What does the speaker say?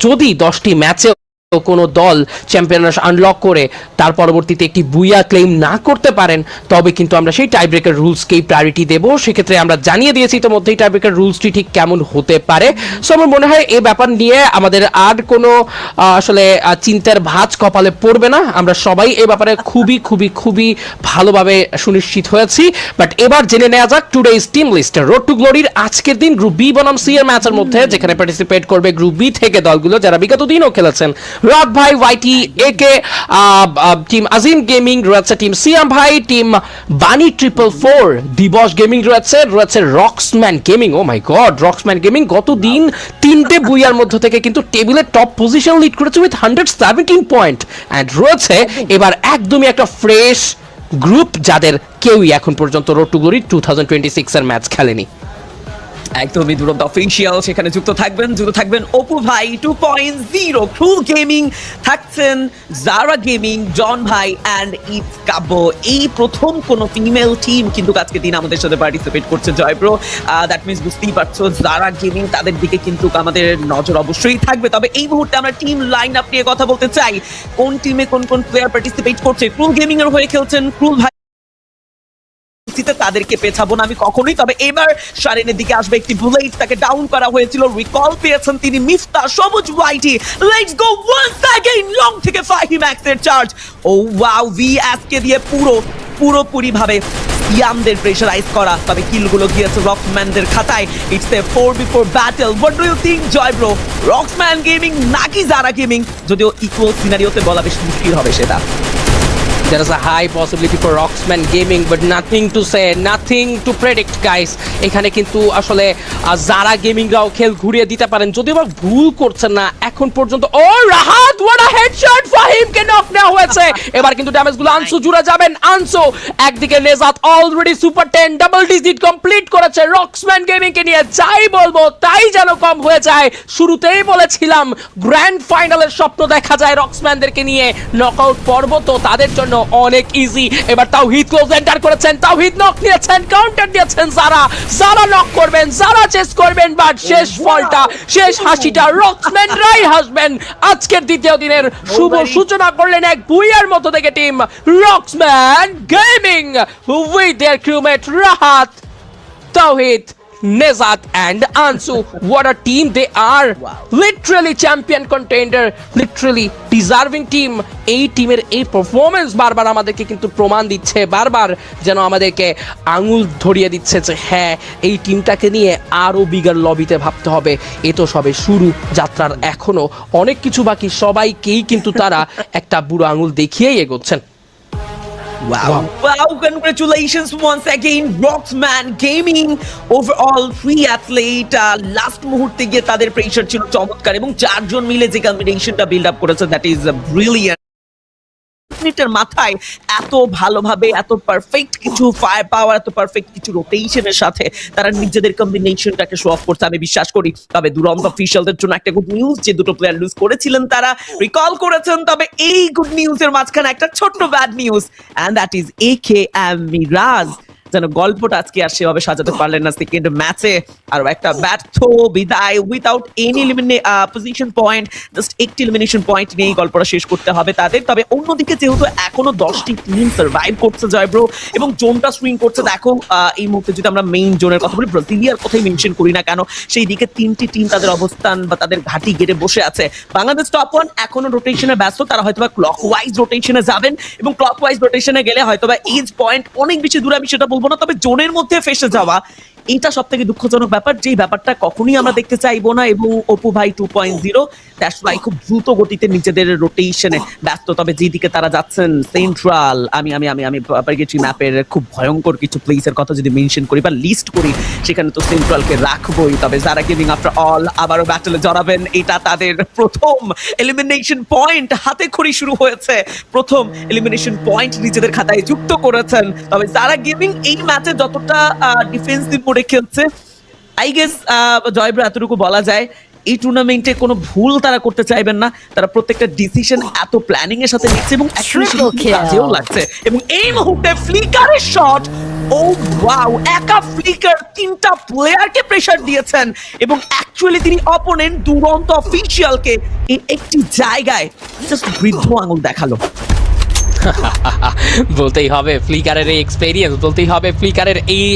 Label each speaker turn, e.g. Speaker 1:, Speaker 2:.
Speaker 1: যদি 10টি ম্যাচে কোনো দল চ্যাম্পিয়নশিপ আনলক করে তার পরবর্তীতে একটি বুইয়া ক্লেম না করতে পারেন, তবে কিন্তু আমরা সেই টাই ব্রেকার রুলসকেই প্রায়োরিটি দেব। সেক্ষেত্রে আমরা জানিয়ে দিয়েছি ইতিমধ্যেই টাই ব্রেকার রুলসটি ঠিক কেমন হতে পারে। সো আমার মনে হয় এই ব্যাপার নিয়ে আমাদের আর কোনো আসলে চিন্তার ভাঁজ কপালে পড়বে না। আমরা সবাই এই ব্যাপারে খুবই খুবই খুবই ভালোভাবে সুনিশ্চিত হয়েছি। বাট এবার জেনে নেওয়া যাক today's team list. Road to গ্লোরির আজকের দিন গ্রুপ বি বনাম সি এর ম্যাচের মধ্যে যেখানে পার্টিসিপেট করবে গ্রুপ বি থেকে দলগুলো যারা বিগত দিনও খেলেছেন। রাত ভাই, ওয়াইটি, একে, টিম আজিম গেমিং রয়েছে, টিম সিয়াম ভাই, টিম বানি 444, দিবস গেমিং রয়েছে রক্সম্যান গেমিং। ও মাই গড, রক্সম্যান গেমিং গত দিন 3টে বুইয়ার মধ্যে থেকে কিন্তু টেবিলে টপ পজিশন লিড করেছে উইথ 117 পয়েন্ট। অ্যান্ড রয়েছে এবার একদমই একটা ফ্রেশ গ্রুপ যাদের কেউই এখন পর্যন্ত রোড টু গ্লোরি 2026 এর ম্যাচ খেলেনি।
Speaker 2: একদমই দুরন্ত অফিসিয়াল সেখানে যুক্ত থাকবেন অপু ভাই 2.0, ক্রুল গেমিং থাকছেন, জারা গেমিং, জন ভাই অ্যান্ড ইটস কাব্য। এই প্রথম কোন ফিমেল টিম কিন্তু আজকে দিন আমাদের সাথে পার্টিসিপেট করছে জয়প্রো। দ্যাট মিনস বুঝতেই পারছো জারা গেমিং, তাদের দিকে কিন্তু আমাদের নজর অবশ্যই থাকবে। তবে এই মুহূর্তে আমরা টিম লাইন আপ নিয়ে কথা বলতে চাই। কোন টিমে কোন কোন প্লেয়ার পার্টিসিপেট করছে? ক্রুল গেমিং এর হয়ে খেলছেন ক্রুল ভাই, তাদেরকে পেছাবো না আমি কখনোই। তবে এবার শারিনের দিকে আসবে একটি বুলেট, তাকে ডাউন করা হয়েছিল, রিকল পেয়েছেন তিনি মিফতা। সবুজ ওয়াইটি, let's go once again long থেকে ফাহিম এক্সের চার্জ। ও ওয়াও, ভিএস কে দিয়ে পুরোপুরি ভাবে ইয়ামদের প্রেশারাইজ করা। তবে কিলগুলো গিয়েছে রক্সম্যানদের খাতায়। It's a 4v4 battle. What do you think Joy bro? Roxman gaming নাকি জারা গেমিং? যদিও ইকুয়াল সিনারিওতে বলা বেশ মুশকিল হবে সেটা।
Speaker 1: There is a high possibility for Roxman Gaming, but nothing to say, nothing to predict, guys. এখানে কিন্তু আসলে যারা গেমিংরাও খেল ঘুরিয়ে দিতে পারেন, যদিও বা ভুল করছেন না এখন পর্যন্ত। ও রাহাত, what a headshot! ফাহিমকে নক নেওয়া হয়েছে। এবার কিন্তু ড্যামেজগুলো আনসু জুড়ে যাবেন। আনসু একদিকে, Nezat already super 10 double digit complete করেছে রক্সম্যান গেমিং কে নিয়ে। যাই বলবো তাই যেন কম হয়ে যায়। শুরুতেই বলেছিলাম গ্র্যান্ড ফাইনালের স্বপ্ন দেখা যায় রক্সম্যানদেরকে নিয়ে। নকআউট পর্ব তো তাদের জন্য অনেক ইজি। এবার তাওহিদ ক্লোজ এন্টার করেছেন, তাওহিদ নক নিয়েছেন, কাউন্টার দিয়েছেন যারা নক করবেন, যারা চেস করবেন, বাট শেষ ফলটা, শেষ হাসিটা রক্সম্যানরাই হাসবেন। আজকের দ্বিতীয় দিনের শুভ সূচনা করলেন এক বুইয়ার মতো থেকে team Roxman gaming with their crewmate Rahat, Tawhid, Nezat and Ansu. What a team they are. Literally champion contender, literally deserving team. এই টিমের এই পারফরম্যান্স বারবার আমাদেরকে কিন্তু প্রমাণ দিচ্ছে, বারবার যেন আমাদেরকে আঙুল ধরিয়ে দিচ্ছে যে হ্যাঁ, এই টিমটাকে নিয়ে আরো বিগার লবিতে ভাবতে হবে। এ তো সবে শুরু, যাত্রার এখনো অনেক কিছু বাকি। সবাইকেই কিন্তু তারা একটা বুড়ো আঙুল দেখিয়েই এগোচ্ছেন।
Speaker 2: Wow, congratulations once again Roxman Gaming, overall 3 athlete last মুহূর্তে গিয়ে তাদের প্রেসার ছিল চমৎকার এবং 4 জন মিলে যে কম্বিনেশনটা বিল্ড আপ করেছে দ্যাট ইজ ব্রিলিয়ান্ট। মিনিটের মাথায় এত ভালোভাবে, এত পারফেক্ট কিছু ফায়ার পাওয়ার, এত পারফেক্ট কিছু রোটেশনের সাথে তারা নিজেদের কম্বিনেশনটাকে শো অফ করতে আমি বিশ্বাস করি। তবে দুরন্ত অফিশিয়ালদের জন্য একটা গুড নিউজ, যে দুটো প্লেয়ার লুজ করেছিলেন তারা রিকল করেছেন। তবে এই গুড নিউজের মাঝখানে একটা ছোট্ট bad news, and that is AK M Miraj. যেন গল্পটা আজকে আর সেভাবে সাজাতে পারলেন না সেকেন্ড ম্যাচে। আর একটা ব্যর্থ বিদায় without any position point, just একটি এলিমিনেশন পয়েন্ট নিয়েই গল্পটা শেষ করতে হবে তাদের। তবে অন্যদিকে যেহেতু এখনো 10টি টিম সার্ভাইভ করছে জয়ব্রো এবং জোনটা সুইং করছে, দেখো এই মুহূর্তে যদি আমরা মেইন জোনের কথা বলি, ব্রাজিলিয়ার কথাই মেনশন করি না কেন, সেই দিকে 3টি টিম তাদের অবস্থান বা তাদের ঘাঁটি গেড়ে বসে আছে। বাংলাদেশ টপ 1 এখনো রোটেশনে ব্যস্ত, তারা হয়তোবা ক্লকওয়াইজ রোটেশনে যাবেন এবং ক্লকওয়াইজ রোটেশনে গেলে হয়তোবা এজ পয়েন্ট অনেক বেশি দূরে, আমি সেটা বলবো না। তবে জোনের মধ্যে ফেসে যাওয়া এটা সব থেকে দুঃখজনক ব্যাপার, যেই ব্যাপারটা কখনোই আমরা দেখতে চাইবো না। এবং অপু ভাই 2.0 দ্যাটস ওয়াই খুব দ্রুত গতিতে নিজেদের রোটেশনে ব্যস্ত। তবে যেদিকে তারা যাচ্ছেন সেন্ট্রাল, আমি আমি আমি আমি পারগেটি ম্যাপের খুব ভয়ঙ্কর কিছু প্লেসের কথা যদি মেনশন করি বা লিস্ট করি, সেখানে তো সেন্ট্রালকে রাখবোই। তবে যারা গেমিং আফটার অল আবারও ব্যাটলে জড়াবেন, এটা তাদের প্রথম এলিমিনেশন পয়েন্ট। হাতে খড়ি শুরু হয়েছে, প্রথম এলিমিনেশন পয়েন্ট নিজেদের খাতায় যুক্ত করেছেন। তবে যারা গেমিং এই ম্যাচে যতটা ডিফেন্সিভ মোডে খেলছে, আই গেস জয়ব্রা এতটুকু বলা যায়, এই টুর্নামেন্টে কোনো ভুল তারা করতে চাইবেন না, তারা প্রত্যেকটা ডিসিশন এত প্ল্যানিং এর সাথে নিচ্ছে এবং actually সেটা
Speaker 3: Triple kill.
Speaker 2: কাজেও লাগছে। এবং এই মুহূর্তে ফ্লিকারের শট, ও ওয়াও, একা ফ্লিকার তিনটা প্লেয়ারকে প্রেসার দিয়েছেন এবং অ্যাকচুয়ালি তিনি অপোনেন্ট দুরন্ত অফিসিয়ালকে এই একটি জায়গায় জাস্ট বৃদ্ধ আঙুল দেখালো।
Speaker 1: বলতেই হবে ফ্লিকারের এই এক্সপেরিয়েন্স, বলতেই হবে ফ্লিকারের এই